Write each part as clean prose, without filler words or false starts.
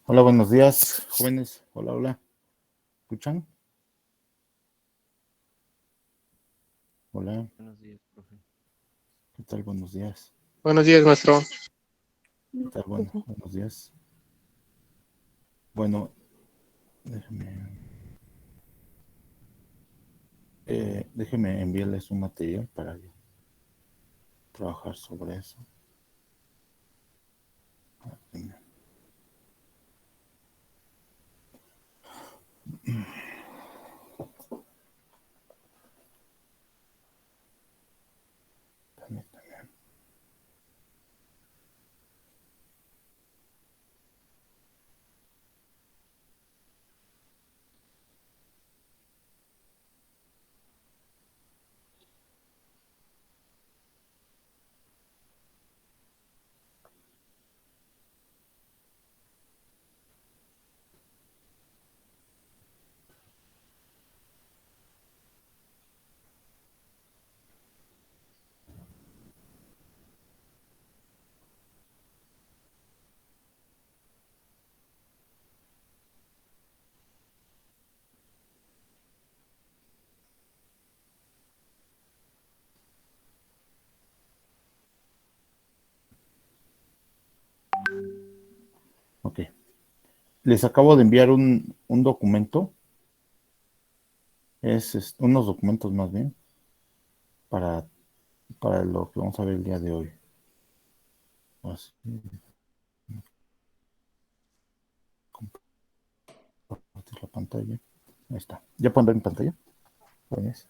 Hola, buenos días, jóvenes. Hola, hola. ¿Escuchan? Hola, Buenos días, profe. ¿qué tal? Buenos días. Buenos días, maestro. ¿Qué tal? Bueno, buenos días. Bueno, déjeme enviarles un material para yo trabajar sobre eso. Permítame. Ok. Les acabo de enviar un documento. Unos documentos más bien para, para lo que vamos a ver el día de hoy. Así, compartir la pantalla. Ahí está. ¿Ya pueden ver mi pantalla? Pues,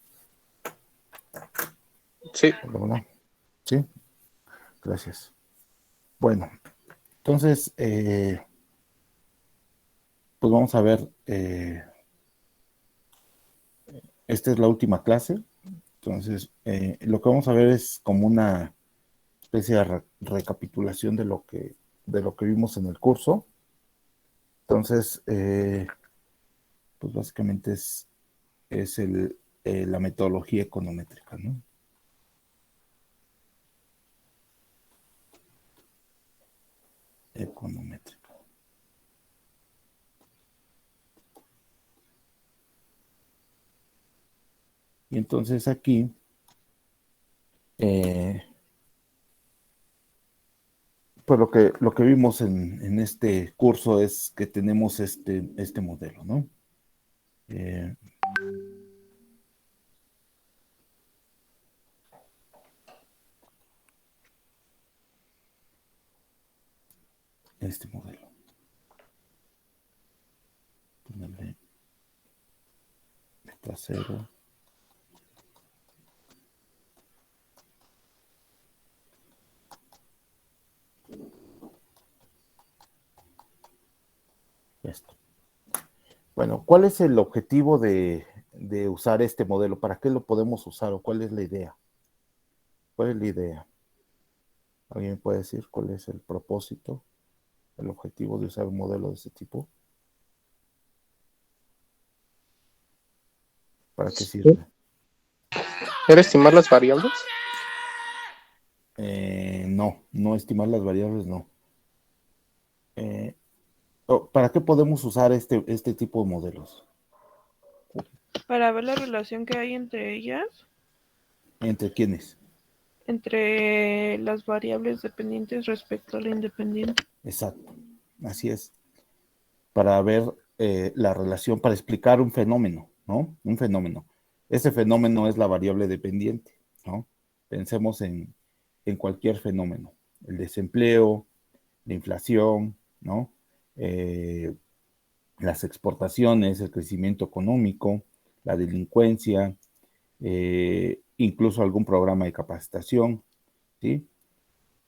Sí, hola, hola. Sí, gracias. Bueno, entonces, pues vamos a ver, esta es la última clase, entonces lo que vamos a ver es como una especie de recapitulación de lo que vimos en el curso. Entonces, pues básicamente es la metodología econométrica, ¿no? Econométrica. Y entonces aquí, eh, pues lo que vimos en este curso es que tenemos este modelo, ¿no? Eh, este modelo. Ponerle trasero. Esto. Bueno, ¿cuál es el objetivo de usar este modelo? ¿Para qué lo podemos usar o cuál es la idea? ¿Cuál es la idea? ¿Alguien me puede decir cuál es el propósito, el objetivo de usar un modelo de este tipo? ¿Para qué sirve? ¿era estimar las variables? No, no estimar las variables, no. Eh, ¿Para qué podemos usar este tipo de modelos? Para ver la relación que hay entre ellas, ¿Entre quiénes? entre las variables dependientes respecto a la independiente. Exacto, así es. Para ver la relación, para explicar un fenómeno, ¿no? Un fenómeno. Ese fenómeno es la variable dependiente, ¿no? Pensemos en cualquier fenómeno, el desempleo, la inflación, ¿no? Eh, las exportaciones, el crecimiento económico, la delincuencia, incluso algún programa de capacitación, ¿sí?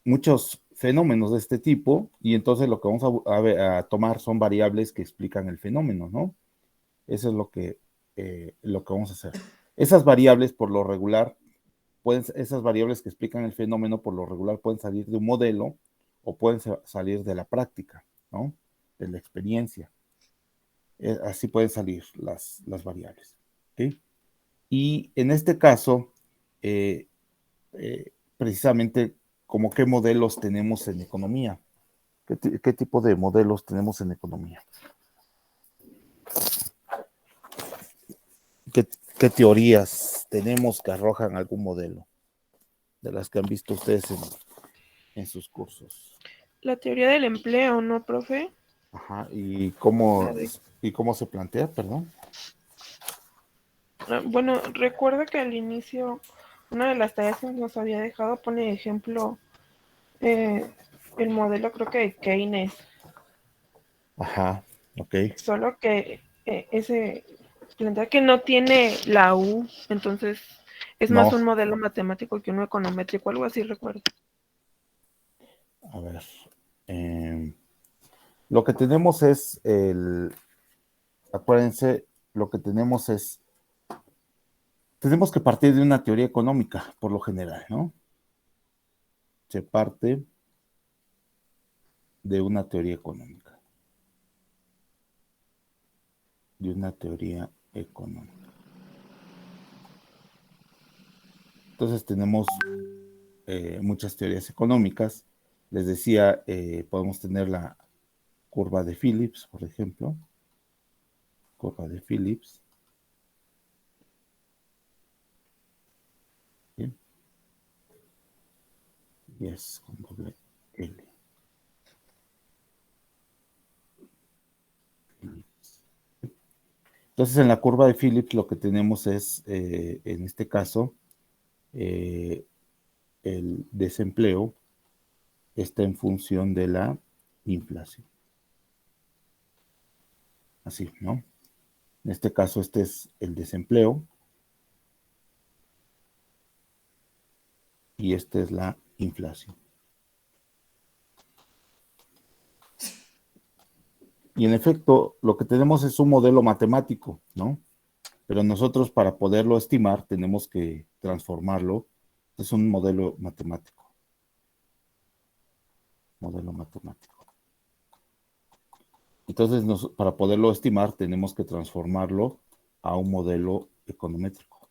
Muchos fenómenos de este tipo, y entonces lo que vamos a tomar son variables que explican el fenómeno, ¿no? Eso es lo que vamos a hacer. Esas variables, por lo regular, esas variables que explican el fenómeno, por lo regular, pueden salir de un modelo o pueden salir de la práctica, ¿no? De la experiencia. Así pueden salir las variables, ¿sí? Y en este caso, precisamente, como qué modelos tenemos en economía. ¿Qué tipo de modelos tenemos en economía? ¿Qué teorías tenemos que arrojan algún modelo de las que han visto ustedes en sus cursos? La teoría del empleo, ¿no, profe? Ajá, ¿y La de- cómo se plantea, perdón? Bueno, recuerdo que al inicio una de las tareas que nos había dejado pone de ejemplo eh, el modelo, creo que de Keynes, Ajá, ok. solo que ese plantea que no tiene la U, entonces es más No, un modelo matemático que uno econométrico, algo así recuerdo. a ver. Lo que tenemos es acuérdense, lo que tenemos que partir de una teoría económica, por lo general, ¿no? Se parte de una teoría económica. De una teoría económica. Entonces tenemos muchas teorías económicas. Les decía, podemos tener la curva de Phillips, por ejemplo. Curva de Phillips. ¿Sí? Y es con doble L. Phillips. Entonces, en la curva de Phillips lo que tenemos es, en este caso, el desempleo está en función de la inflación. Así, ¿no? En este caso, este es el desempleo y esta es la inflación. Y en efecto, lo que tenemos es un modelo matemático, ¿no? Pero nosotros para poderlo estimar tenemos que transformarlo. Es un modelo matemático. Modelo matemático. Entonces, para poderlo estimar tenemos que transformarlo a un modelo econométrico.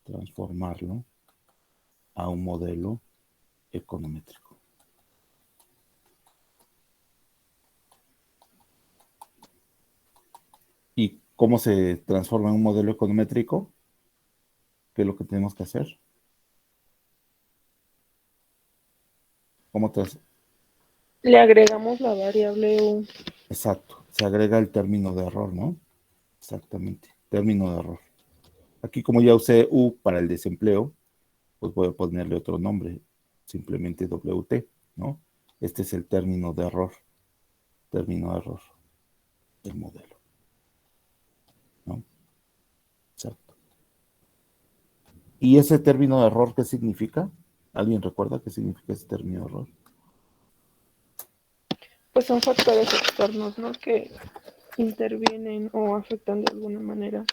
Transformarlo a un modelo econométrico. ¿Y cómo se transforma en un modelo econométrico? ¿Qué es lo que tenemos que hacer? ¿Cómo Le agregamos la variable U. Exacto, se agrega el término de error, ¿no? Exactamente, término de error. Aquí como ya usé U para el desempleo, pues voy a ponerle otro nombre, simplemente WT, ¿no? Este es el término de error del modelo, ¿no? Exacto. ¿Y ese término de error qué significa? ¿Alguien recuerda qué significa ese término de error? Pues son factores externos, ¿no? Que intervienen o afectan de alguna manera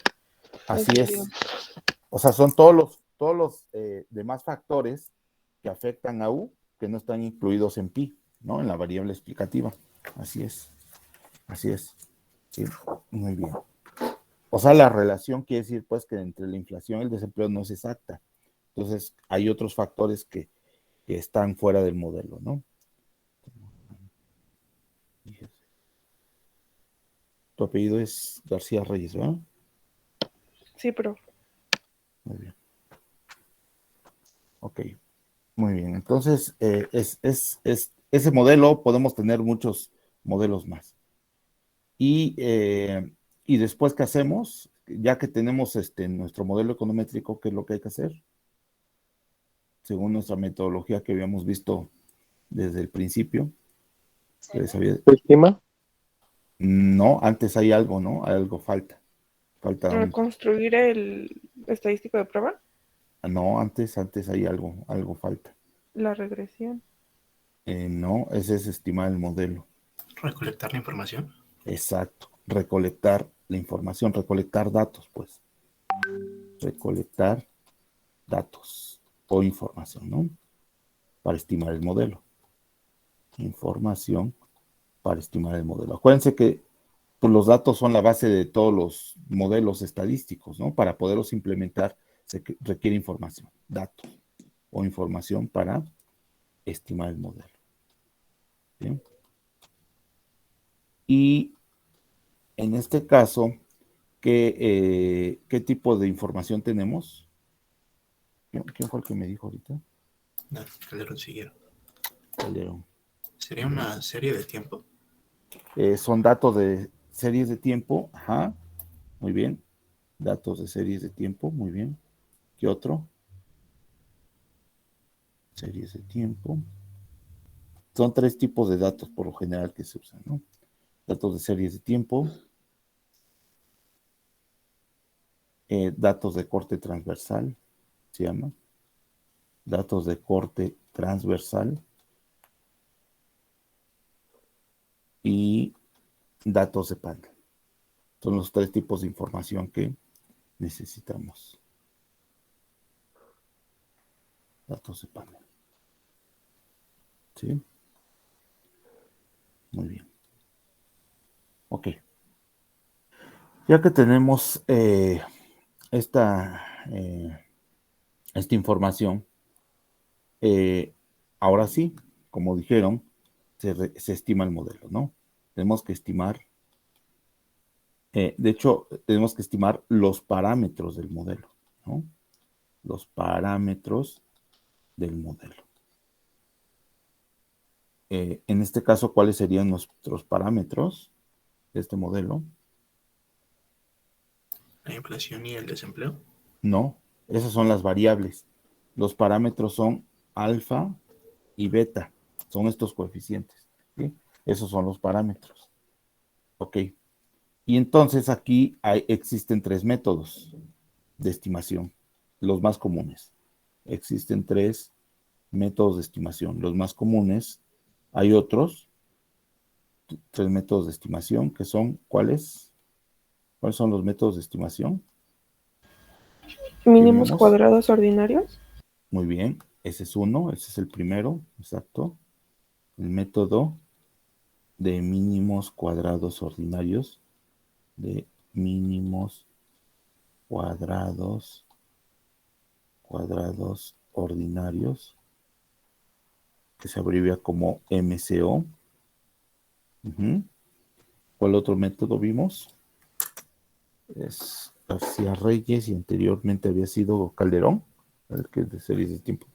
las Así variables. es. O sea, son todos los demás factores que afectan a U que no están incluidos en pi, ¿no? En la variable explicativa. Así es. Así es. Sí, muy bien. O sea, la relación quiere decir, pues, que entre la inflación y el desempleo no es exacta. Entonces, hay otros factores que están fuera del modelo, ¿no? Tu apellido es García Reyes, ¿verdad? Sí, pero Muy bien. Ok. Muy bien, entonces ese modelo, podemos tener muchos modelos más. Y después, ¿qué hacemos? Ya que tenemos nuestro modelo econométrico, ¿qué es lo que hay que hacer? Según nuestra metodología que habíamos visto desde el principio. ¿Se estima? No, antes hay algo, ¿no? Algo falta. Falta construir el estadístico de prueba, no, antes hay algo falta. la regresión. No, ese es estimar el modelo. Recolectar la información. Exacto. Recolectar la información, recolectar datos, pues. Recolectar datos o información, ¿no? Para estimar el modelo. Información para estimar el modelo. Acuérdense que pues, los datos son la base de todos los modelos estadísticos, ¿no? Para poderlos implementar se requiere información, datos o información para estimar el modelo. ¿Sí? Y en este caso, ¿qué tipo de información tenemos? ¿Quién fue el que me dijo ahorita? No, Calderón siguieron. Calderón. ¿Sería una serie de tiempo? Son datos de series de tiempo. Ajá. Muy bien. Datos de series de tiempo. Muy bien. ¿Qué otro? Series de tiempo. Son 3 tipos de datos por lo general que se usan, ¿no? Datos de series de tiempo. Datos de corte transversal. Se llama. Datos de corte transversal. Y datos de panel. Son los 3 tipos de información que necesitamos. Datos de panel. ¿Sí? Muy bien. Ok. Ya que tenemos esta información, ahora sí, como dijeron, se estima el modelo, ¿no? Tenemos que estimar, de hecho, tenemos que estimar los parámetros del modelo, ¿no? Los parámetros del modelo. En este caso, ¿cuáles serían nuestros parámetros de este modelo? ¿La inflación y el desempleo? No, esas son las variables. Los parámetros son alfa y beta, son estos coeficientes, ¿sí? Esos son los parámetros. Ok. Y entonces aquí existen 3 métodos de estimación, los más comunes. Existen 3 métodos de estimación, los más comunes. Hay otros 3 métodos de estimación que son, ¿cuáles? ¿Cuáles son los métodos de estimación que Mínimos vimos? cuadrados ordinarios. Muy bien, ese es uno, ese es el primero, exacto. El método de mínimos cuadrados ordinarios, de mínimos cuadrados ordinarios, que se abrevia como MCO. ¿Cuál otro método vimos? Es García Reyes y anteriormente había sido Calderón, el que es de series de tiempo.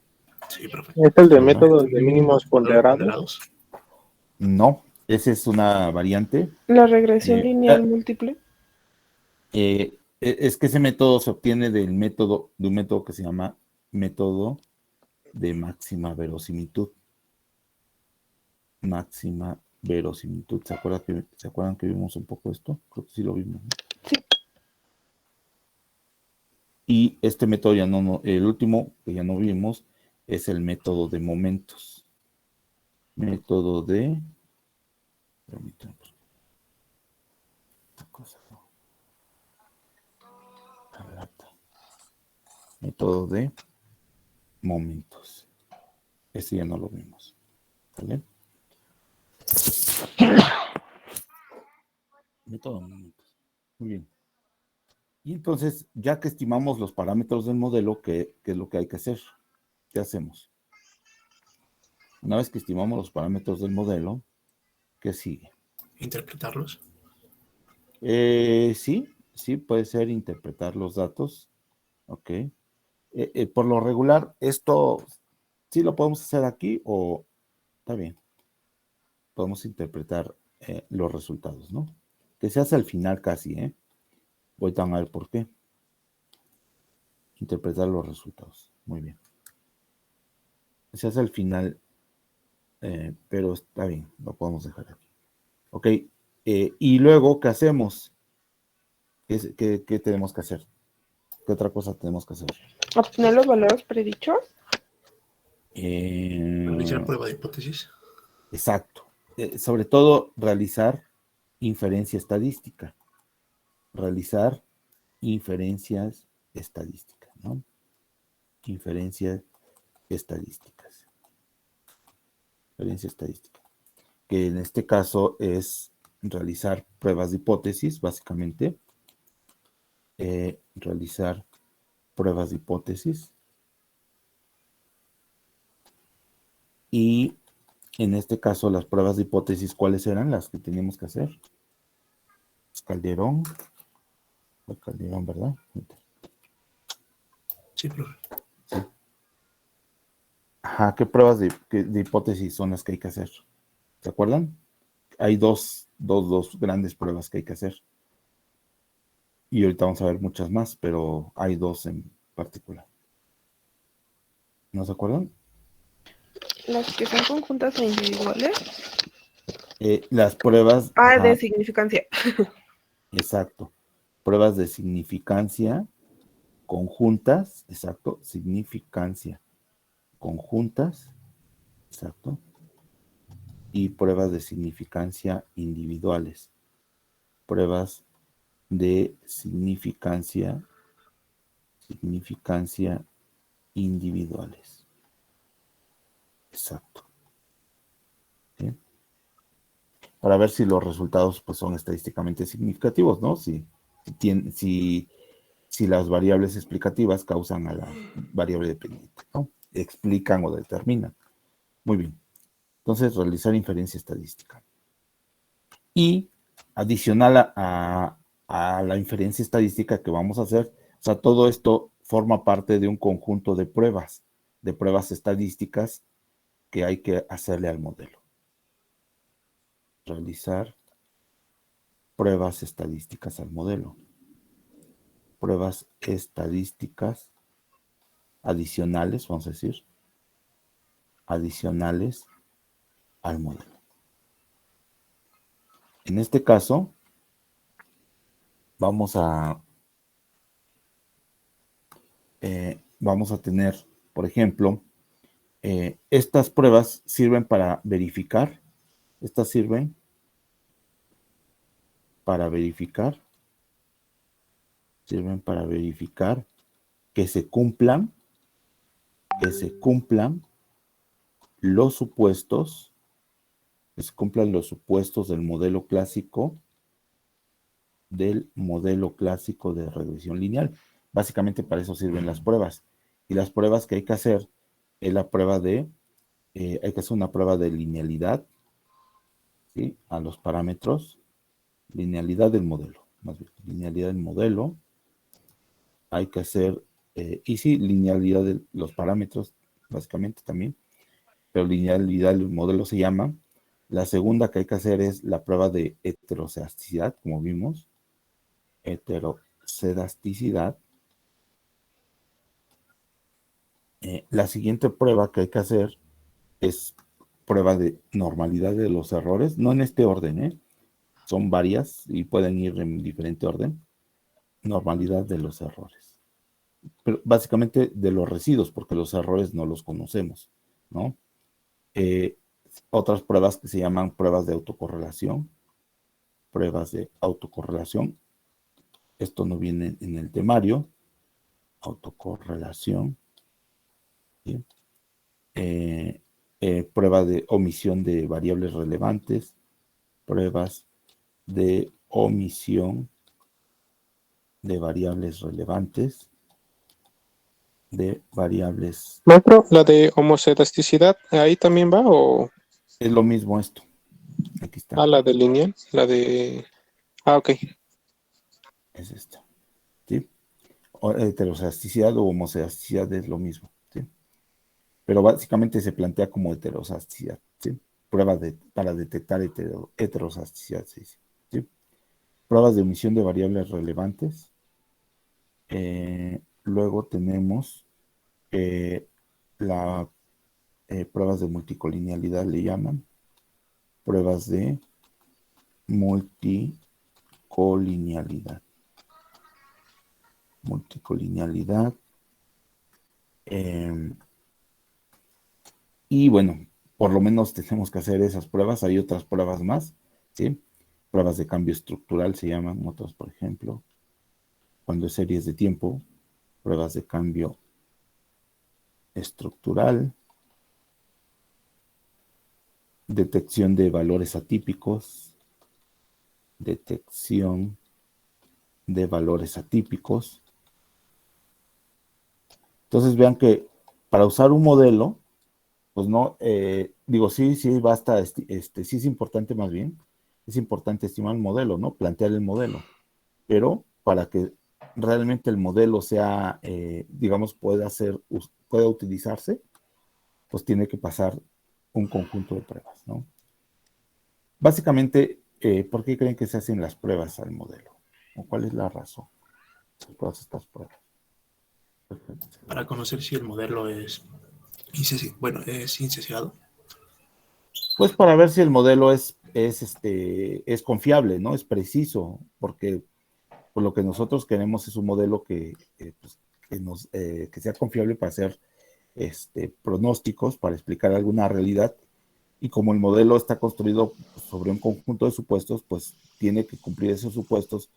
Sí, profe. ¿Es el de ¿Verdad? métodos de mínimos ponderados? ¿Ponderados? No, esa es una variante. La regresión lineal múltiple. Es que ese método se obtiene de un método que se llama método de máxima verosimilitud. Máxima verosimilitud. ¿Se acuerdan que vimos un poco esto? Creo que sí lo vimos, ¿no? Sí. Y este método ya no, el último que ya no vimos es el método de momentos. Método de... Permítanme. Método de momentos. Ese ya no lo vimos. ¿Vale? Método de momentos. Muy bien. Y entonces, ya que estimamos los parámetros del modelo, ¿qué es lo que hay que hacer? ¿Qué hacemos? Una vez que estimamos los parámetros del modelo, ¿qué sigue? ¿Interpretarlos? Sí, puede ser interpretar los datos. Ok. Por lo regular, esto sí lo podemos hacer aquí o está bien. Podemos interpretar los resultados, ¿no? Que se hace al final casi, ¿eh? Voy a ver por qué. Interpretar los resultados. Muy bien. Se hace al final, pero está bien, lo podemos dejar aquí. Ok. Y luego, ¿qué hacemos? ¿Qué tenemos que hacer? ¿Qué otra cosa tenemos que hacer? Obtener los valores predichos. ¿Realizar prueba de hipótesis? Exacto. Sobre todo, realizar inferencia estadística. Realizar inferencias estadísticas, ¿no? Inferencias estadísticas. Inferencia estadística. Que en este caso es realizar pruebas de hipótesis, básicamente. Realizar pruebas de hipótesis. Y En este caso, las pruebas de hipótesis, ¿cuáles eran las que teníamos que hacer? Calderón. Fue Calderón, ¿verdad? Sí, profe. Sí. Ajá, ¿qué pruebas de hipótesis son las que hay que hacer? ¿Se acuerdan? Hay dos grandes pruebas que hay que hacer. Y ahorita vamos a ver muchas más, pero hay dos en particular. ¿No se acuerdan? Las que son conjuntas e individuales. Las pruebas, Ah, de ajá, significancia. exacto. Pruebas de significancia conjuntas, exacto, significancia conjuntas, exacto, y pruebas de significancia individuales. Pruebas de significancia individuales. Exacto. ¿Sí? Para ver si los resultados pues, son estadísticamente significativos, ¿no? Si las variables explicativas causan a la variable dependiente, ¿no? Explican o determinan. Muy bien. Entonces, realizar inferencia estadística. Y adicional a la inferencia estadística que vamos a hacer, o sea, todo esto forma parte de un conjunto de pruebas estadísticas que hay que hacerle al modelo. Realizar pruebas estadísticas al modelo. Pruebas estadísticas adicionales, vamos a decir, adicionales al modelo. En este caso, vamos a tener, por ejemplo, estas pruebas sirven para verificar, estas sirven para verificar, que se cumplan los supuestos, del modelo clásico de regresión lineal. Básicamente para eso sirven las pruebas. Y las pruebas que hay que hacer es la prueba hay que hacer una prueba de linealidad, ¿sí? A los parámetros, linealidad del modelo, más bien, linealidad del modelo. Hay que hacer, y sí, linealidad de los parámetros, básicamente también, pero linealidad del modelo se llama. La segunda que hay que hacer es la prueba de heterocedasticidad, como vimos, heterocedasticidad. La siguiente prueba que hay que hacer es prueba de normalidad de los errores, no en este orden, son varias y pueden ir en diferente orden. Normalidad de los errores. Pero básicamente de los residuos, porque los errores no los conocemos, ¿no? Otras pruebas que se llaman pruebas de autocorrelación. Pruebas de autocorrelación. Esto no viene en el temario. Autocorrelación. ¿Sí? Prueba de omisión de variables relevantes. Pruebas de omisión de variables relevantes. Maestro, la de homocetasticidad, ¿ahí también va o...? Es lo mismo esto. Aquí está. Ah, la de lineal, la de... Ah, ok. Es esta. ¿Sí? Heterocedasticidad o homocetasticidad es lo mismo. ¿Sí? Pero básicamente se plantea como heterocedasticidad. ¿Sí? Pruebas para detectar heterocedasticidad. ¿Sí? Pruebas de omisión de variables relevantes. Luego tenemos la pruebas de multicolinealidad, le llaman. Pruebas de multicolinealidad. Y bueno, por lo menos tenemos que hacer esas pruebas. Hay otras pruebas más, ¿sí? Pruebas de cambio estructural se llaman otras, por ejemplo, cuando es series de tiempo, pruebas de cambio estructural, detección de valores atípicos, Entonces vean que para usar un modelo, pues no, digo, sí basta, sí es importante más bien, es importante estimar el modelo, ¿no? Plantear el modelo, pero para que realmente el modelo sea, digamos, pueda utilizarse, pues tiene que pasar un conjunto de pruebas, ¿no? Básicamente, ¿por qué creen que se hacen las pruebas al modelo? ¿O cuál es la razón de todas estas pruebas? Para conocer si el modelo es, bueno, es incenciado. Pues para ver si el modelo es confiable, ¿no? Es preciso, porque pues, lo que nosotros queremos es un modelo pues, que sea confiable para hacer pronósticos, para explicar alguna realidad, y como el modelo está construido sobre un conjunto de supuestos, pues tiene que cumplir esos supuestos,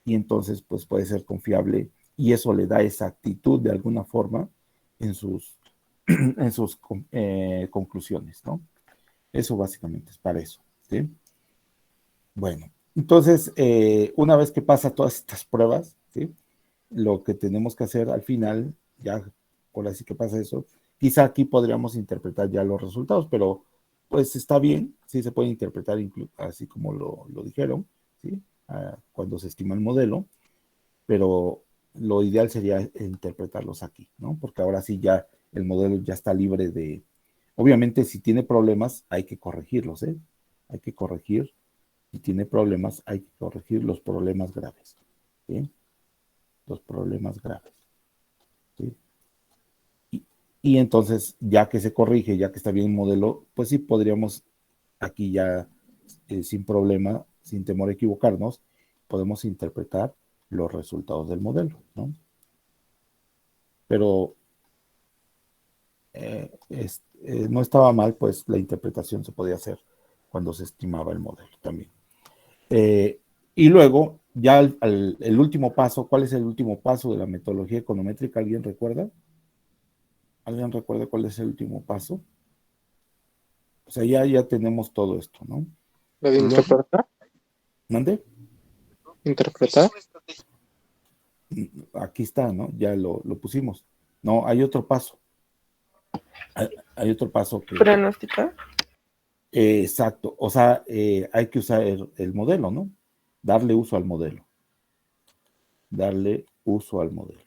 y entonces pues puede ser confiable, y eso le da exactitud de alguna forma en sus, en sus conclusiones, ¿no? Eso básicamente es para eso, ¿sí? Bueno, entonces, una vez que pasa todas estas pruebas, ¿sí? Lo que tenemos que hacer al final, ya por así que pasa eso, quizá aquí podríamos interpretar ya los resultados, pero pues está bien, sí se puede interpretar así como lo dijeron, ¿sí? Cuando se estima el modelo, pero lo ideal sería interpretarlos aquí, ¿no? Porque ahora sí ya el modelo ya está libre de, obviamente si tiene problemas hay que corregirlos, ¿eh? Hay que corregir, si tiene problemas hay que corregir los problemas graves, ¿sí? Los problemas graves, ¿sí? Y entonces, ya que se corrige, ya que está bien el modelo, pues sí podríamos aquí ya, sin problema, sin temor a equivocarnos, podemos interpretar los resultados del modelo, ¿no? Pero no estaba mal, pues la interpretación se podía hacer cuando se estimaba el modelo también. Y luego, ya el último paso, ¿cuál es el último paso de la metodología econométrica? ¿Alguien recuerda? ¿Alguien recuerda cuál es el último paso? O sea, ya tenemos todo esto, ¿no? ¿La de Y luego, interpretar? ¿mande? ¿Interpretar? Aquí está, ¿no? Ya lo pusimos. No, hay otro paso. Hay otro paso que, Pronosticar. exacto. O sea, hay que usar el modelo, ¿no? Darle uso al modelo. Darle uso al modelo.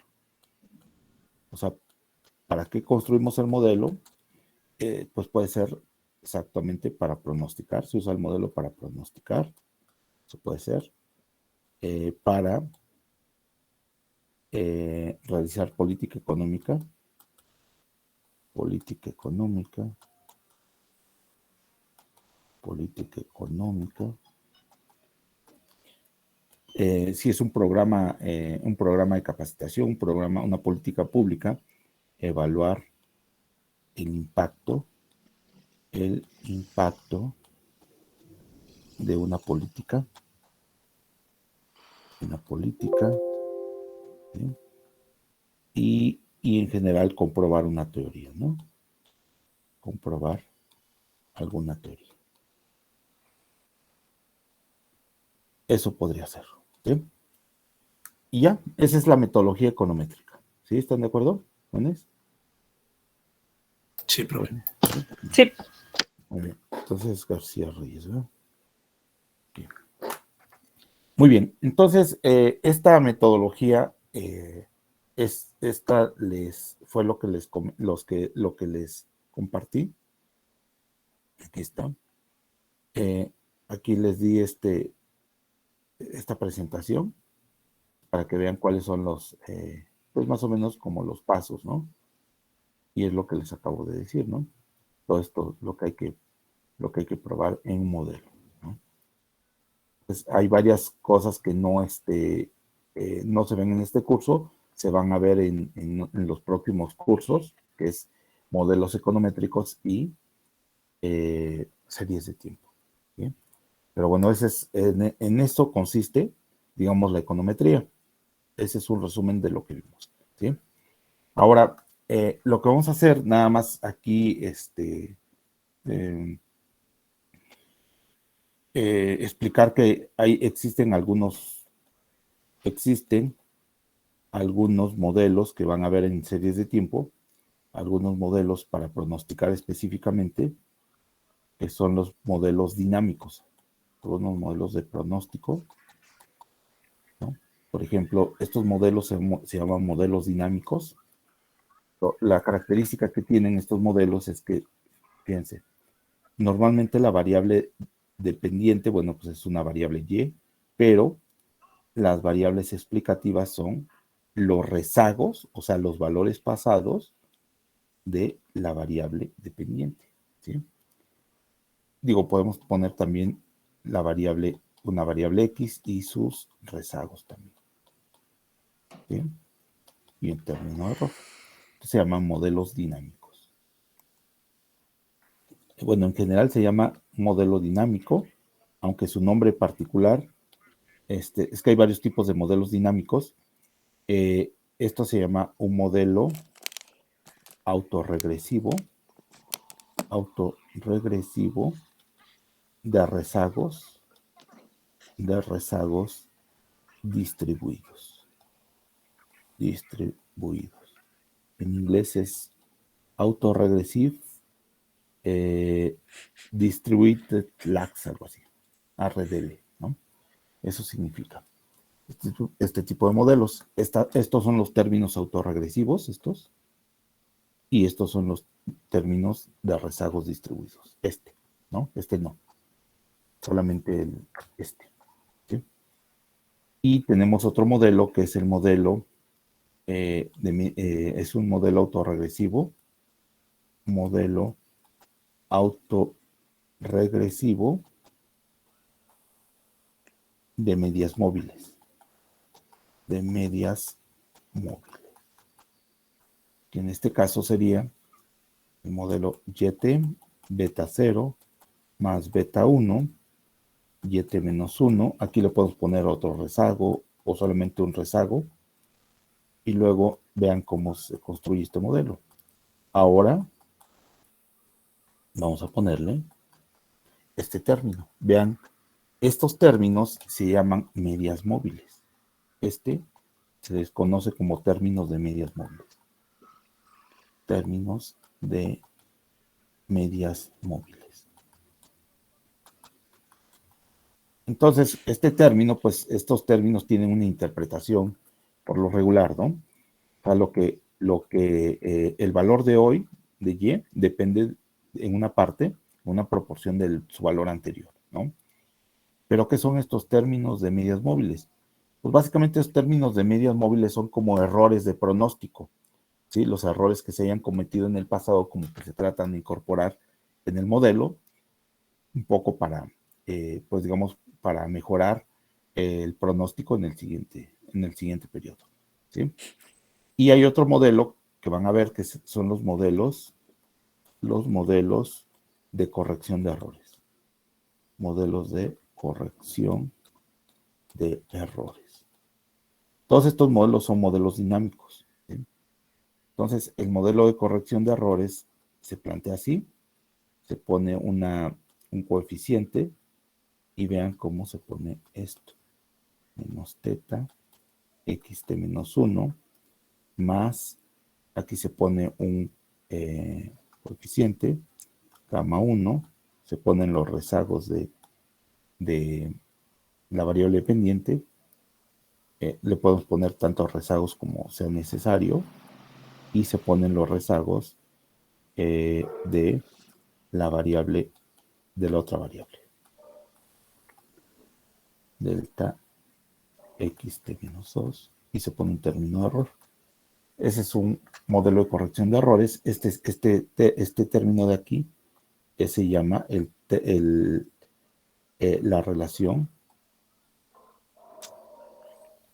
O sea, ¿para qué construimos el modelo? Pues puede ser exactamente para pronosticar. Se usa el modelo para pronosticar. Eso puede ser. Para realizar política económica. Política económica. Política económica. Si es un programa de capacitación, una política pública, evaluar el impacto de una política, ¿sí? Y en general comprobar una teoría, ¿no? Comprobar alguna teoría. Eso podría ser, ¿sí? Y ya, esa es la metodología econométrica. ¿Sí? ¿Están de acuerdo con eso? Sí, profe. Sí. Muy bien. Entonces, García Reyes, ¿verdad? Bien. Muy bien. Entonces, esta metodología fue lo que les compartí. Aquí está. Aquí les di esta presentación para que vean cuáles son pues más o menos como los pasos, ¿no? Y es lo que les acabo de decir, ¿no? Todo esto, lo que hay que probar en un modelo, ¿no? Pues hay varias cosas que no se ven en este curso, se van a ver en los próximos cursos, que es modelos econométricos y series de tiempo, ¿sí? Pero bueno, en eso consiste, digamos, la econometría. Ese es un resumen de lo que vimos, ¿sí? Ahora, lo que vamos a hacer, nada más aquí, explicar que existen algunos modelos que van a ver en series de tiempo, algunos modelos para pronosticar específicamente, que son los modelos dinámicos, algunos modelos de pronóstico, ¿no? Por ejemplo, estos modelos se llaman modelos dinámicos. La característica que tienen estos modelos es que, fíjense, normalmente la variable dependiente, bueno, pues es una variable y, pero las variables explicativas son los rezagos, o sea, los valores pasados de la variable dependiente, ¿sí? Digo, podemos poner también la variable, una variable X y sus rezagos también, ¿sí? Y en término de error. Se llaman modelos dinámicos. Bueno, en general se llama modelo dinámico, aunque su nombre particular, es que hay varios tipos de modelos dinámicos. Esto se llama un modelo autorregresivo de rezagos distribuidos. En inglés es Autoregressive Distributed Lags, algo así, RDL, ¿no? Eso significa este tipo de modelos. Estos son los términos autorregresivos, estos, y estos son los términos de rezagos distribuidos. ¿no? Este no, solamente este. ¿Sí? Y tenemos otro modelo que es el modelo, es un modelo autorregresivo, de medias móviles. Que en este caso sería el modelo YT, beta 0, más beta 1, YT menos 1. Aquí le podemos poner otro rezago o solamente un rezago. Y luego vean cómo se construye este modelo. Ahora vamos a ponerle este término. Vean, estos términos se llaman medias móviles. Se les conoce como términos de medias móviles. Términos de medias móviles. Entonces, este término, pues estos términos tienen una interpretación por lo regular, ¿no? O sea, el valor de hoy, de Y, depende en una parte, una proporción de su valor anterior, ¿no? Pero, ¿qué son estos términos de medias móviles? Pues básicamente estos términos de medias móviles son como errores de pronóstico, ¿sí? Los errores que se hayan cometido en el pasado, como que se tratan de incorporar en el modelo, un poco para, pues digamos, para mejorar el pronóstico en el siguiente periodo, ¿sí? Y hay otro modelo que van a ver que son los modelos de corrección de errores. Modelos de corrección de errores. Todos estos modelos son modelos dinámicos, ¿sí? Entonces, el modelo de corrección de errores se plantea así. Se pone un coeficiente y vean cómo se pone esto. Menos teta, xt menos 1, más, aquí se pone un coeficiente, gamma 1, se ponen los rezagos de la variable dependiente. Le podemos poner tantos rezagos como sea necesario y se ponen los rezagos de la variable, de la otra variable. Delta xt menos 2 y se pone un término de error. Ese es un modelo de corrección de errores. Este término de aquí se llama la relación.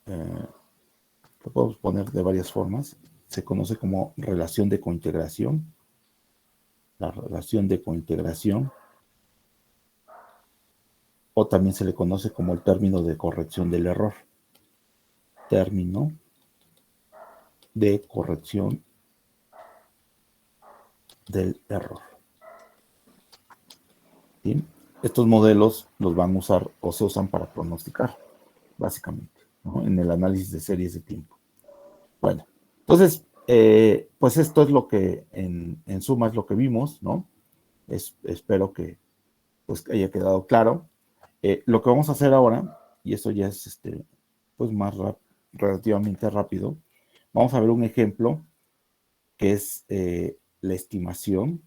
Lo podemos poner de varias formas. Se conoce como relación de cointegración. La relación de cointegración. O también se le conoce como el término de corrección del error. Término de corrección del error. ¿Sí? Estos modelos los van a usar o se usan para pronosticar, básicamente, ¿no? En el análisis de series de tiempo. Bueno, entonces, pues esto es lo que, en suma, es lo que vimos, ¿no? Espero que pues haya quedado claro. Lo que vamos a hacer ahora, y eso ya es pues relativamente rápido, vamos a ver un ejemplo que es la estimación.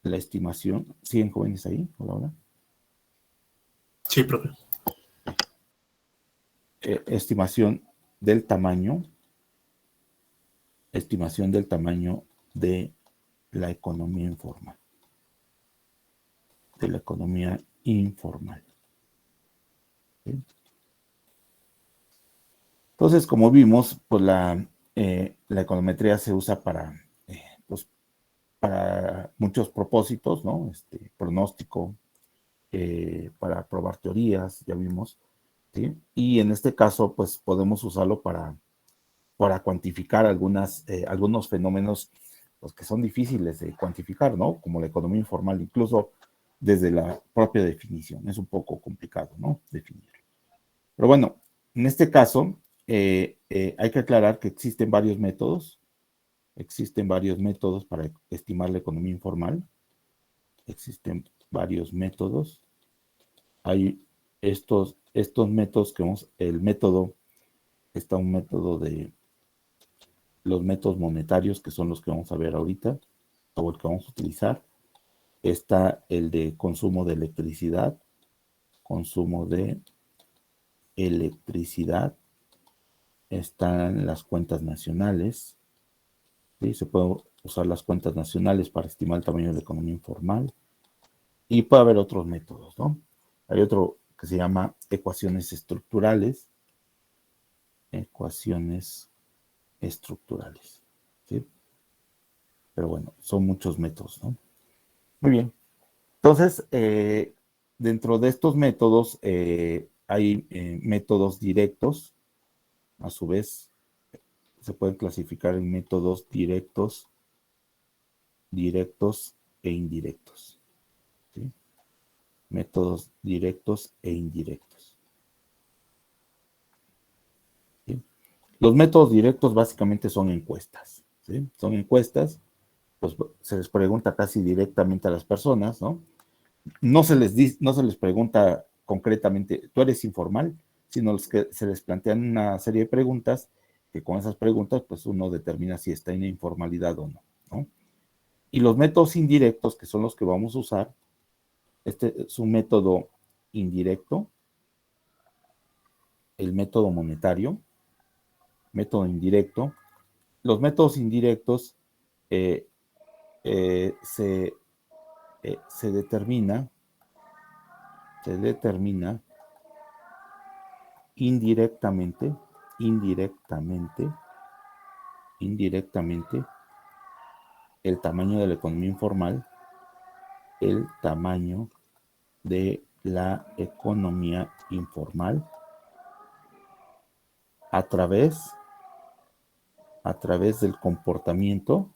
La estimación. ¿Siguen jóvenes ahí? Hola, hola. Sí, profe. Estimación del tamaño. Estimación del tamaño de la economía informal. De la economía informal. ¿Sí? Entonces, como vimos, pues la econometría se usa pues, para muchos propósitos, ¿no? Pronóstico, para probar teorías, ya vimos, ¿sí? Y en este caso, pues podemos usarlo para cuantificar algunos fenómenos pues, que son difíciles de cuantificar, ¿no? Como la economía informal, incluso desde la propia definición. Es un poco complicado, ¿no? Definir. Pero bueno, en este caso, hay que aclarar que existen varios métodos. Existen varios métodos para estimar la economía informal. Existen varios métodos. Hay estos métodos que vamos, está un método de los métodos monetarios, que son los que vamos a ver ahorita, o el que vamos a utilizar. Está el de consumo de electricidad, están las cuentas nacionales, ¿sí? Se pueden usar las cuentas nacionales para estimar el tamaño de la economía informal, y puede haber otros métodos, ¿no? Hay otro que se llama ecuaciones estructurales, ¿sí? Pero bueno, son muchos métodos, ¿no? Muy bien. Entonces, dentro de estos métodos hay métodos directos. A su vez, se pueden clasificar en métodos directos e indirectos, ¿sí? Métodos directos e indirectos, ¿sí? Los métodos directos básicamente son encuestas, ¿sí? Son encuestas, pues se les pregunta casi directamente a las personas, ¿no? No se les pregunta concretamente, ¿tú eres informal? Sino que se les plantean una serie de preguntas que con esas preguntas pues uno determina si está en informalidad o no, ¿no? Y los métodos indirectos, que son los que vamos a usar, este es un método indirecto, el método monetario, método indirecto. Los métodos indirectos eh, eh, se, se determina indirectamente, indirectamente, el tamaño de la economía informal, el tamaño de la economía informal a través del comportamiento,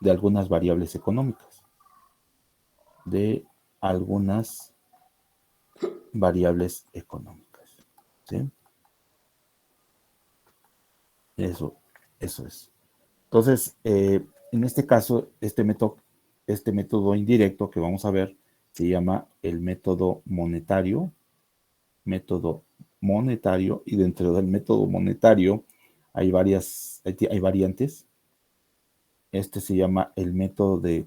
de algunas variables económicas, ¿sí? Eso es. Entonces, en este caso, este método indirecto que vamos a ver se llama el método monetario, y dentro del método monetario hay variantes. Este se llama el método de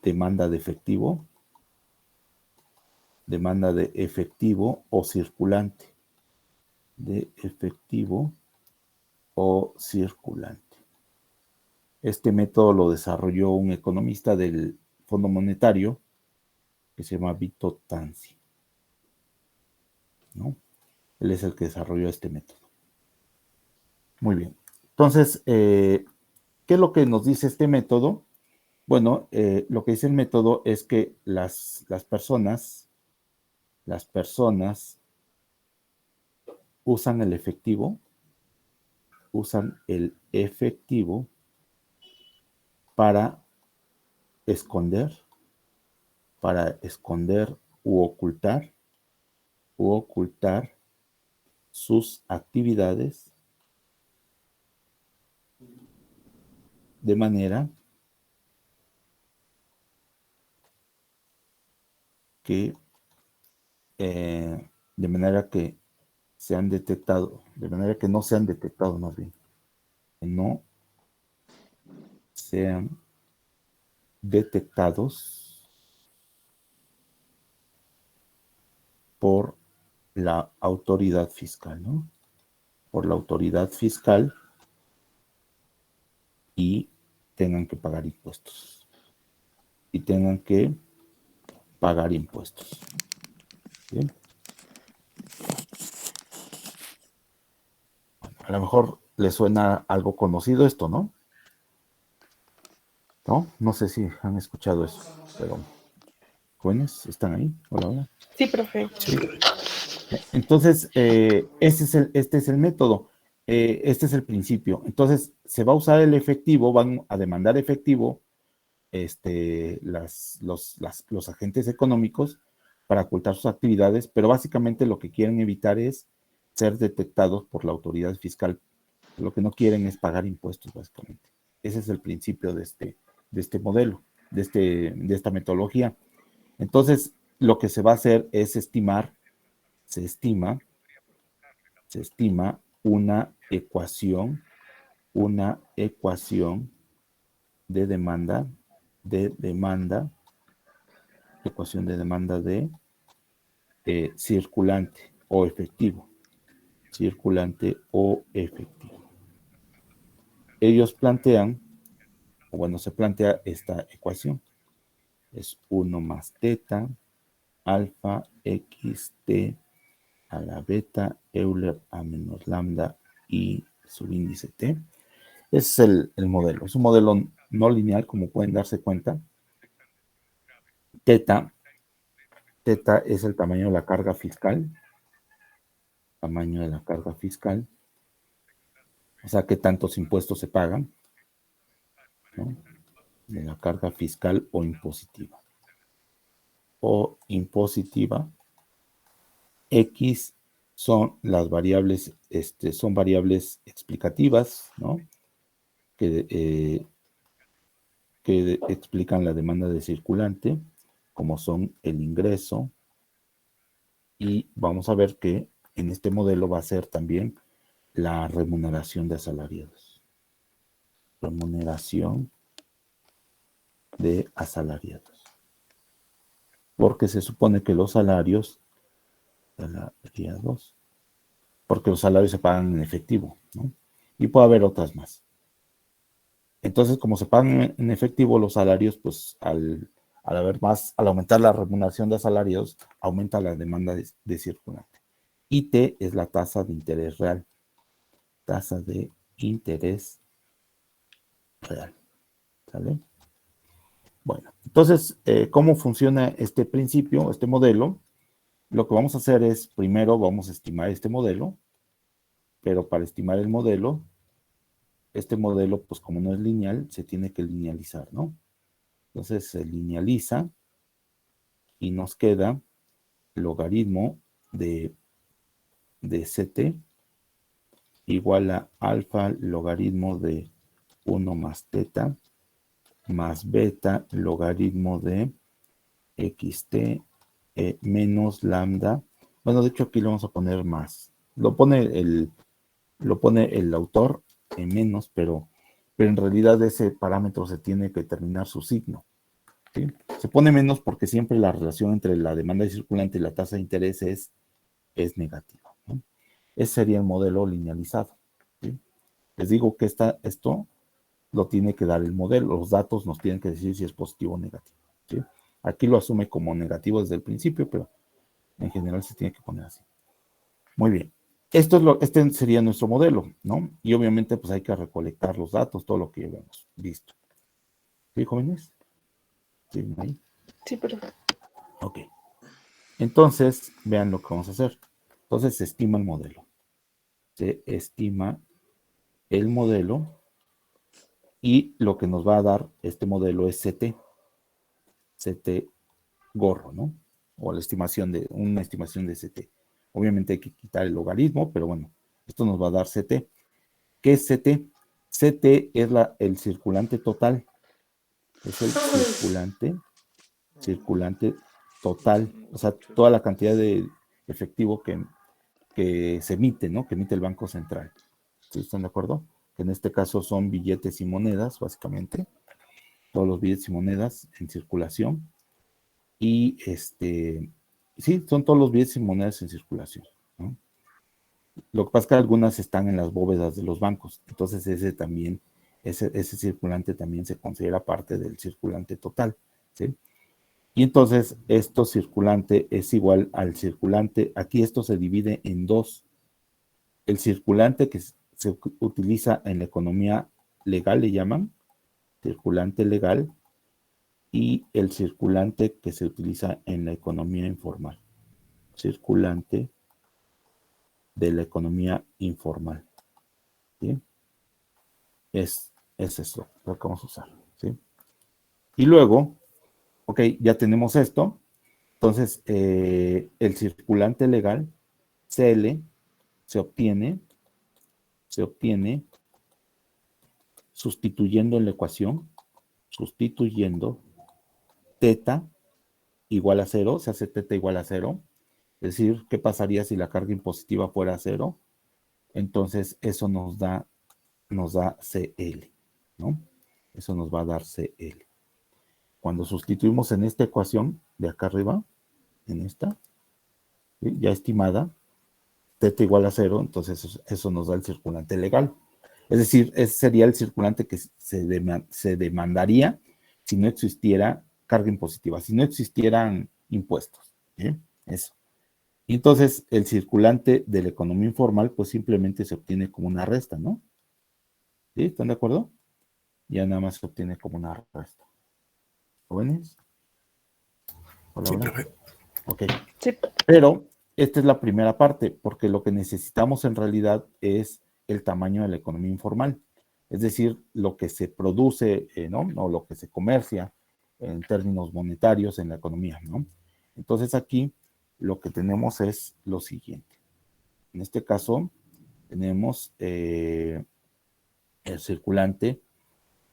demanda de efectivo o circulante, Este método lo desarrolló un economista del Fondo Monetario que se llama Vito Tanzi, ¿no? Él es el que desarrolló este método. Muy bien. Entonces, ¿qué es lo que nos dice este método? Bueno, lo que dice el método es que las personas usan el efectivo para esconder u ocultar u ocultar sus actividades de manera que sean detectados, de manera que no sean detectados más bien, que no sean detectados por la autoridad fiscal, ¿no? Por la autoridad fiscal y tengan que pagar impuestos. Y tengan que pagar impuestos. Bien. A lo mejor les suena algo conocido esto, ¿no? ¿No? No sé si han escuchado eso, pero jóvenes, ¿están ahí? Hola, hola. Sí, profe. Sí, Entonces, este es el método, este es el principio. Entonces, se va a usar el efectivo, van a demandar efectivo los agentes económicos para ocultar sus actividades, pero básicamente lo que quieren evitar es ser detectados por la autoridad fiscal. Lo que no quieren es pagar impuestos, básicamente. Ese es el principio de este modelo, de esta metodología. Entonces, lo que se va a hacer es se estima una ecuación de demanda, ecuación de demanda de circulante o efectivo. Ellos plantean, o bueno, se plantea esta ecuación. Es 1 más teta, alfa, x, t, a la beta, Euler a menos lambda y subíndice t. Ese es el modelo. Es un modelo no lineal, como pueden darse cuenta. Teta es el tamaño de la carga fiscal. Tamaño de la carga fiscal. O sea, qué tantos impuestos se pagan, ¿no? De la carga fiscal o impositiva. X son las variables, son variables explicativas, ¿no? Que explican la demanda de circulante, como son el ingreso, y vamos a ver que en este modelo va a ser también la remuneración de asalariados. Remuneración de asalariados. Porque se supone que los salarios, porque los salarios se pagan en efectivo, ¿no? Y puede haber otras más. Entonces, como se pagan en efectivo los salarios, pues al aumentar la remuneración de asalariados, aumenta la demanda de circulante. Y T es la tasa de interés real. Tasa de interés real. ¿Sale? Bueno, entonces, ¿cómo funciona este principio, este modelo? Lo que vamos a hacer es, primero vamos a estimar este modelo, pero para estimar el modelo, este modelo, pues como no es lineal, se tiene que linealizar, ¿no? Entonces se linealiza y nos queda logaritmo de CT igual a alfa logaritmo de 1 más teta más beta logaritmo de xt menos lambda. Bueno, de hecho aquí le vamos a poner más. Lo pone el autor en menos, pero en realidad ese parámetro se tiene que determinar su signo. ¿Sí? Se pone menos porque siempre la relación entre la demanda de circulante y la tasa de interés es negativa, ¿no? Ese sería el modelo linealizado. ¿Sí? Les digo que esto lo tiene que dar el modelo, los datos nos tienen que decir si es positivo o negativo. ¿Sí? Aquí lo asume como negativo desde el principio, pero en general se tiene que poner así. Muy bien. Este sería nuestro modelo, ¿no? Y obviamente pues hay que recolectar los datos, todo lo que hemos visto. ¿Sí, jóvenes? ¿Sí, ahí? Sí, profe. Ok. Entonces, vean lo que vamos a hacer. Entonces, se estima el modelo. Se estima el modelo y lo que nos va a dar este modelo es CT. CT gorro, ¿no? O una estimación de CT. Obviamente hay que quitar el logaritmo, pero bueno, esto nos va a dar CT. ¿Qué es CT? CT es el circulante total. Es el circulante total. O sea, toda la cantidad de efectivo que se emite, ¿no? Que emite el Banco Central. ¿Sí están de acuerdo? Que en este caso son billetes y monedas, básicamente. Todos los billetes y monedas en circulación. Y sí, son todos los billetes y monedas en circulación, ¿no? Lo que pasa es que algunas están en las bóvedas de los bancos. Entonces ese circulante también se considera parte del circulante total, ¿sí? Y entonces esto circulante es igual al circulante. Aquí esto se divide en dos. El circulante que se utiliza en la economía legal, le llaman circulante legal, y el circulante que se utiliza en la economía informal. Circulante de la economía informal. ¿Sí? Es eso lo que vamos a usar. ¿Sí? Y luego, ok, ya tenemos esto. Entonces, el circulante legal, CL, se obtiene sustituyendo en la ecuación, sustituyendo teta igual a 0, se hace teta igual a 0. Es decir, ¿qué pasaría si la carga impositiva fuera 0? Entonces, eso nos da CL, ¿no? Eso nos va a dar CL. Cuando sustituimos en esta ecuación de acá arriba, en esta, ¿sí? Ya estimada, teta igual a 0, entonces eso nos da el circulante legal. Es decir, ese sería el circulante que se demandaría si no existiera carga impositiva, si no existieran impuestos. ¿Sí? Eso. Y entonces el circulante de la economía informal pues simplemente se obtiene como una resta, ¿no? ¿Sí? ¿Están de acuerdo? Ya nada más se obtiene como una resta. ¿Jóvenes? Hola, Sí, hola. profe. Ok. Sí, Pero esta es la primera parte, porque lo que necesitamos en realidad es el tamaño de la economía informal. Es decir, lo que se produce, ¿no? O lo que se comercia en términos monetarios en la economía, ¿no? Entonces aquí lo que tenemos es lo siguiente. En este caso tenemos el circulante.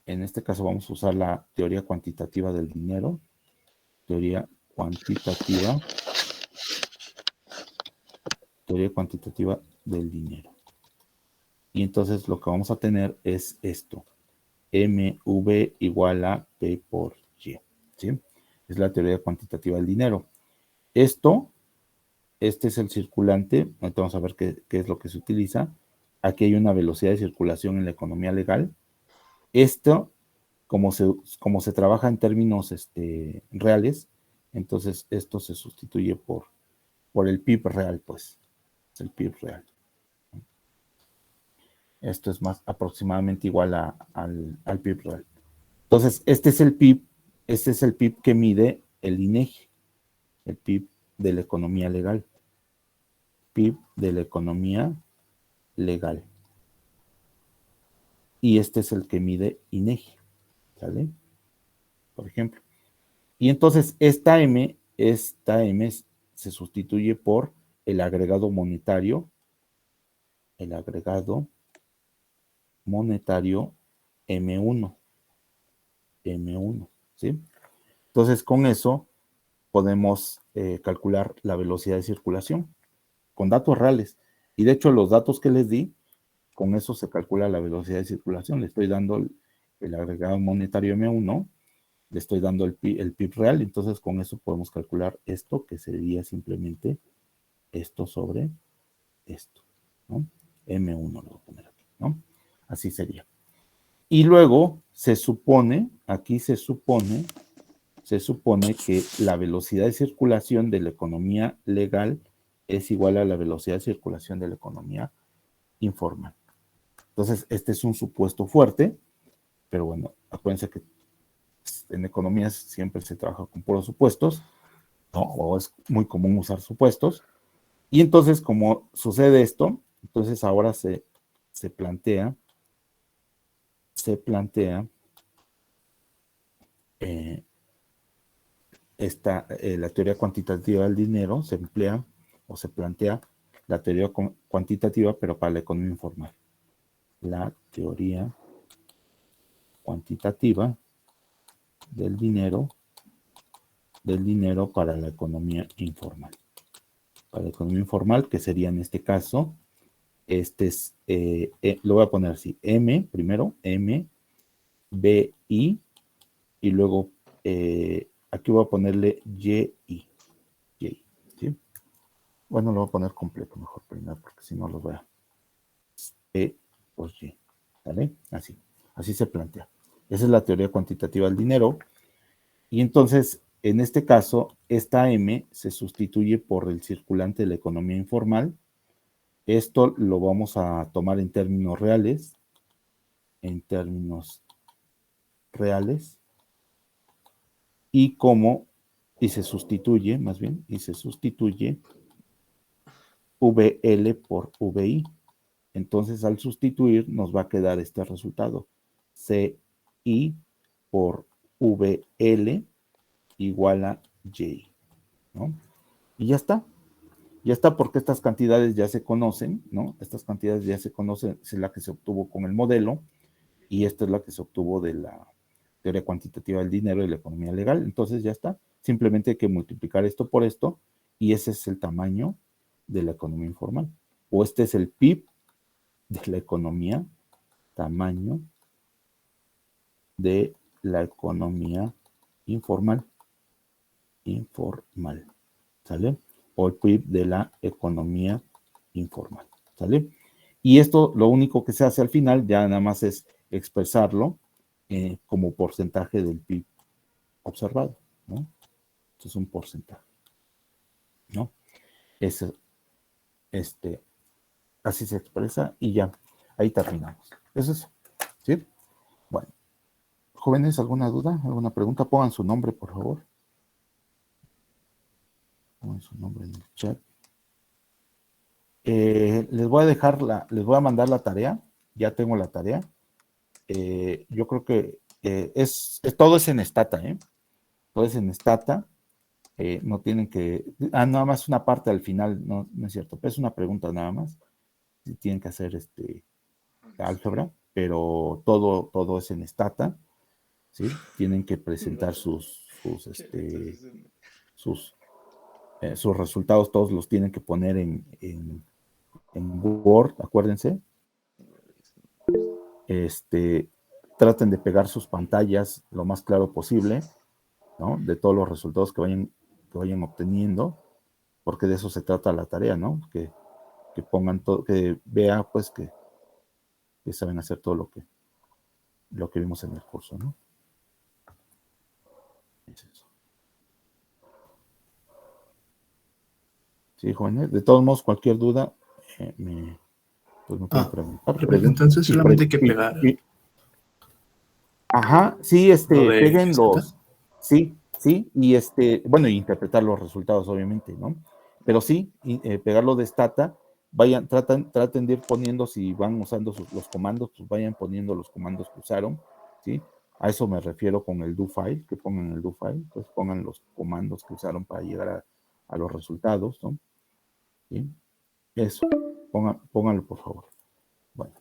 En este caso vamos a usar la teoría cuantitativa del dinero. Teoría cuantitativa del dinero. Y entonces lo que vamos a tener es esto. MV igual a P por Y. ¿Sí? Es la teoría cuantitativa del dinero. Este es el circulante. Ahorita vamos a ver qué es lo que se utiliza. Aquí hay una velocidad de circulación en la economía legal. Esto, como se trabaja en términos reales, entonces esto se sustituye por el PIB real, pues. Es el PIB real. Esto es más aproximadamente igual al PIB real. Entonces, este es el PIB que mide el INEGI, el PIB de la economía legal. PIB de la economía legal. Y este es el que mide INEGI, ¿sale? Por ejemplo. Y entonces esta M se sustituye por el agregado monetario, M1, ¿sí? Entonces con eso podemos calcular la velocidad de circulación con datos reales. Y de hecho los datos que les di, con eso se calcula la velocidad de circulación. Le estoy dando el agregado monetario M1, le estoy dando el PIB real, entonces con eso podemos calcular esto, que sería simplemente esto sobre esto, ¿no? M1 lo voy a poner aquí, ¿no? Así sería. Y luego aquí se supone que la velocidad de circulación de la economía legal es igual a la velocidad de circulación de la economía informal. Entonces, este es un supuesto fuerte, pero bueno, acuérdense que en economías siempre se trabaja con puros supuestos, ¿no? O es muy común usar supuestos. Y entonces, como sucede esto, entonces ahora se plantea la teoría cuantitativa del dinero, se emplea o se plantea la teoría cuantitativa, pero para la economía informal. La teoría cuantitativa del dinero para la economía informal. Para la economía informal, que sería en este caso, lo voy a poner así, M, primero, M, B, I, y luego aquí voy a ponerle Y, I. Y, ¿sí? Bueno, lo voy a poner completo mejor primero, porque si no los voy a... E, pues Y, ¿vale? Así se plantea. Esa es la teoría cuantitativa del dinero. Y entonces, en este caso, esta M se sustituye por el circulante de la economía informal. Esto lo vamos a tomar en términos reales. Y se sustituye VL por VI. Entonces, al sustituir, nos va a quedar este resultado. CI por VL igual a Y, ¿no? Y ya está. Ya está, porque estas cantidades ya se conocen, ¿no? Estas cantidades ya se conocen, es la que se obtuvo con el modelo, y esta es la que se obtuvo de la teoría cuantitativa del dinero y la economía legal. Entonces ya está. Simplemente hay que multiplicar esto por esto, y ese es el tamaño de la economía informal. O este es el PIB de la economía, tamaño de la economía informal, ¿sale? O el PIB de la economía informal, ¿sale? Y esto, lo único que se hace al final, ya nada más es expresarlo como porcentaje del PIB observado, ¿no? Esto es un porcentaje, ¿no? Así se expresa y ya, ahí terminamos. Eso es, ¿sí? Bueno, jóvenes, ¿alguna duda? ¿Alguna pregunta? Pongan su nombre, por favor. Pongan su nombre en el chat. Les voy a mandar la tarea. Ya tengo la tarea. Yo creo que todo es en Stata, ¿eh? Todo es en Stata. No tienen que... nada más una parte al final, no es cierto, pero es una pregunta nada más. Si tienen que hacer álgebra, pero todo es en Stata, ¿sí? Tienen que presentar sus resultados, todos los tienen que poner en Word, acuérdense. Traten de pegar sus pantallas lo más claro posible, ¿no? De todos los resultados que vayan obteniendo, porque de eso se trata la tarea, ¿no? Que pongan todo, que vea pues que saben hacer todo lo que vimos en el curso, ¿no? Es eso. Sí, jóvenes, de todos modos, cualquier duda, pues me pueden preguntar. Entonces solamente hay que pegar Ajá, sí, lo de peguen Stata. sí, y bueno, y interpretar los resultados, obviamente, ¿no? Pero sí, pegarlo de Stata, traten de ir poniendo, si van usando los comandos, pues vayan poniendo los comandos que usaron, ¿sí? A eso me refiero con el do file, que pongan el do file, pues pongan los comandos que usaron para llegar a los resultados, ¿no? ¿Sí? Eso, pónganlo por favor. Bueno,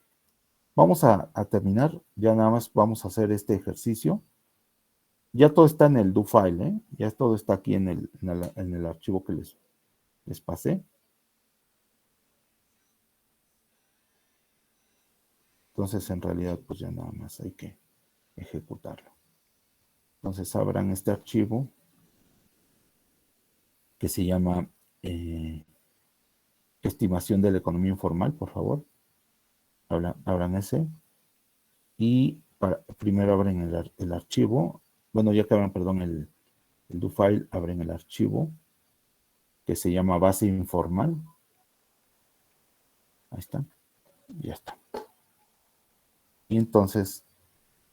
vamos a terminar, ya nada más vamos a hacer este ejercicio. Ya todo está en el do file, ¿eh? Ya todo está aquí en el archivo que les pasé. Entonces, en realidad, pues ya nada más hay que ejecutarlo. Entonces, abran este archivo que se llama estimación de la economía informal, por favor. Abran ese. Y primero abren el archivo. Bueno, ya que abran, perdón, el do file, abren el archivo que se llama base informal. Ahí está. Ya está. Y entonces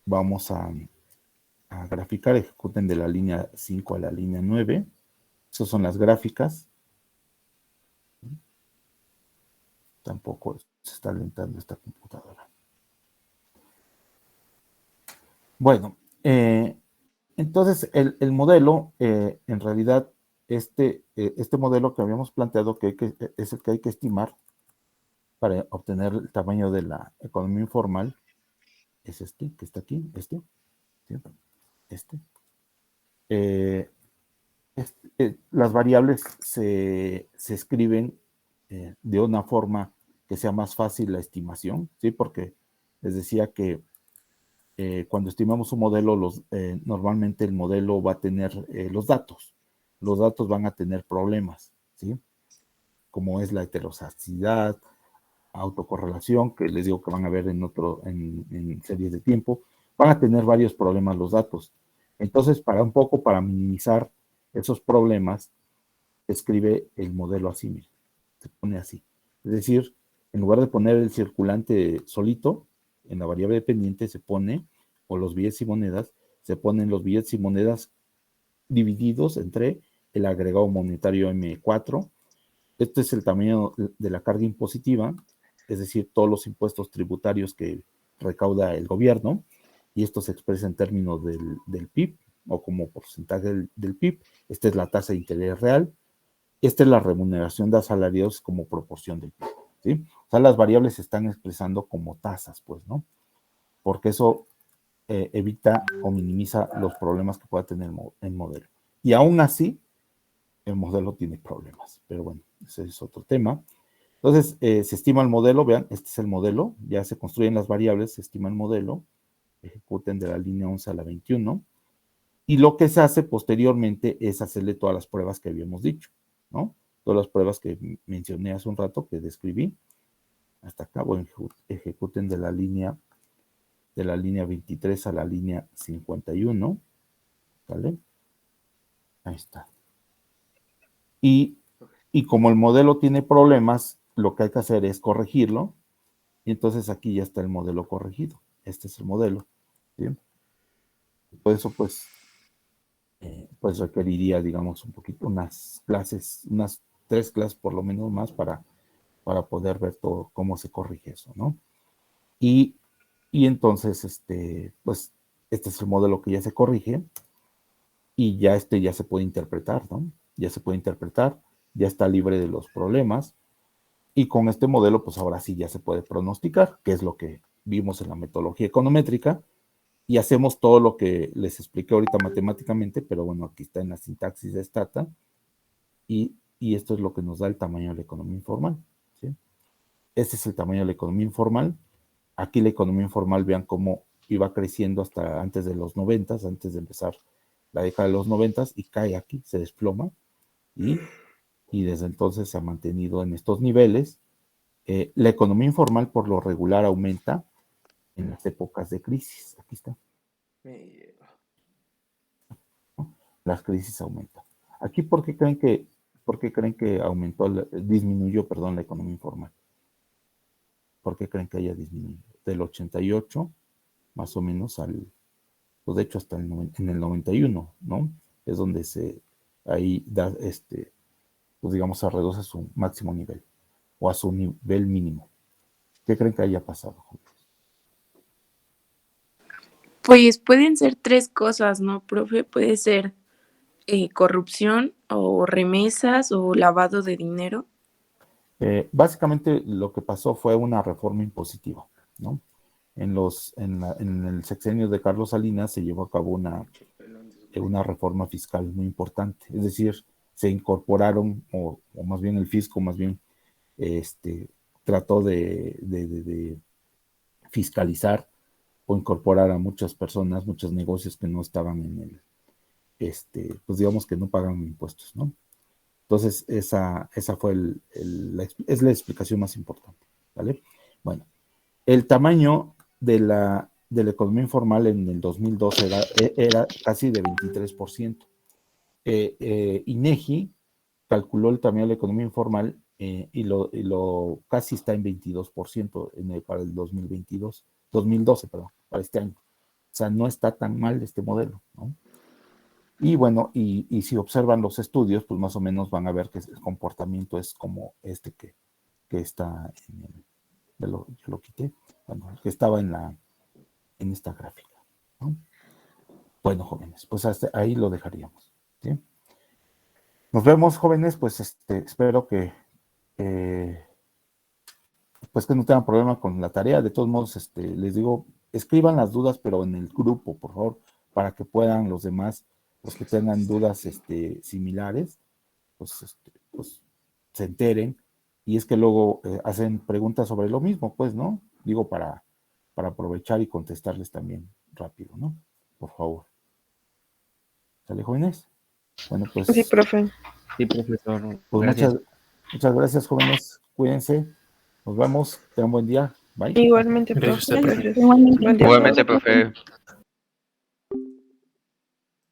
vamos a graficar, ejecuten de la línea 5 a la línea 9. Esas son las gráficas. Tampoco se está alentando esta computadora. Bueno, entonces el modelo en realidad este modelo que habíamos planteado es el que hay que estimar para obtener el tamaño de la economía informal, es este que está aquí, ¿sí? Este. Las variables se escriben de una forma que sea más fácil la estimación, ¿sí? Porque les decía que cuando estimamos un modelo, normalmente el modelo va a tener los datos. Los datos van a tener problemas, ¿sí? Como es la heterozacidad, autocorrelación, que les digo que van a ver en series de tiempo, van a tener varios problemas los datos. Entonces, para minimizar esos problemas, escribe el modelo así, mire, se pone así. Es decir, en lugar de poner el circulante solito, en la variable dependiente se pone, o los billetes y monedas, se ponen los billetes y monedas divididos entre el agregado monetario M4. Este es el tamaño de la carga impositiva, es decir, todos los impuestos tributarios que recauda el gobierno, y esto se expresa en términos del PIB o como porcentaje del PIB. Esta es la tasa de interés real. Esta es la remuneración de asalariados como proporción del PIB, ¿sí? O sea, las variables se están expresando como tasas, pues, ¿no? Porque eso evita o minimiza los problemas que pueda tener el modelo. Y aún así, el modelo tiene problemas, pero bueno, ese es otro tema. Entonces, se estima el modelo, vean, este es el modelo, ya se construyen las variables, se estima el modelo, ejecuten de la línea 11 a la 21, y lo que se hace posteriormente es hacerle todas las pruebas que habíamos dicho, ¿no? Todas las pruebas que mencioné hace un rato, que describí, hasta acá, bueno, ejecuten de la línea 23 a la línea 51, ¿vale? Ahí está. Y como el modelo tiene problemas, lo que hay que hacer es corregirlo, y entonces aquí ya está el modelo corregido. Este es el modelo, ¿sí? Por eso, pues requeriría, digamos, un poquito, unas 3 clases por lo menos más para poder ver todo cómo se corrige eso, ¿no? Y entonces, pues, este es el modelo que ya se corrige y ya ya se puede interpretar, ¿no? Ya se puede interpretar, ya está libre de los problemas, y con este modelo, pues ahora sí ya se puede pronosticar, que es lo que vimos en la metodología econométrica, y hacemos todo lo que les expliqué ahorita matemáticamente, pero bueno, aquí está en la sintaxis de Stata, y esto es lo que nos da el tamaño de la economía informal, ¿sí? Este es el tamaño de la economía informal. Aquí la economía informal, vean cómo iba creciendo hasta antes de los 90, antes de empezar la década de los 90, y cae aquí, se desploma, y desde entonces se ha mantenido en estos niveles. La economía informal por lo regular aumenta en las épocas de crisis. Aquí está. ¿No? Las crisis aumentan. Aquí, ¿por qué creen que disminuyó, perdón, la economía informal? ¿Por qué creen que haya disminuido? Del 88, más o menos, pues de hecho hasta en el 91, ¿no? Es donde ahí da, pues digamos, se reduce a su máximo nivel, o a su nivel mínimo. ¿Qué creen que haya pasado? Pues pueden ser tres cosas, ¿no, profe? Puede ser corrupción o remesas o lavado de dinero. Básicamente lo que pasó fue una reforma impositiva, ¿no? En el sexenio de Carlos Salinas se llevó a cabo una reforma fiscal muy importante, es decir, se incorporaron, o más bien el fisco, más bien, trató de fiscalizar o incorporar a muchas personas, muchos negocios que no estaban pues digamos que no pagan impuestos, ¿no? Entonces, esa fue es la explicación más importante, ¿vale? Bueno, el tamaño de la economía informal en el 2012 era casi de 23%. INEGI calculó el tamaño de la economía informal y lo casi está en 22% para el 2012, perdón, para este año. O sea, no está tan mal este modelo, ¿no? Y bueno, y si observan los estudios, pues más o menos van a ver que el comportamiento es como que está yo lo quité, bueno, que estaba en esta gráfica, ¿no? Bueno, jóvenes, pues hasta ahí lo dejaríamos, ¿sí? Nos vemos, jóvenes, pues espero que pues que no tengan problema con la tarea. De todos modos, les digo, escriban las dudas, pero en el grupo, por favor, para que puedan los demás, los que tengan dudas similares, pues se enteren. Y es que luego hacen preguntas sobre lo mismo, pues, ¿no? Digo, para aprovechar y contestarles también rápido, ¿no? Por favor. ¿Sale, jóvenes? Bueno, pues. Sí, profe. Sí, profesor. Pues Gracias. muchas gracias, jóvenes. Cuídense. Nos vemos. Tengan buen día. Bye. Igualmente, Gracias a profe. usted, profe. Gracias. Buen día a Igualmente, todos, profe.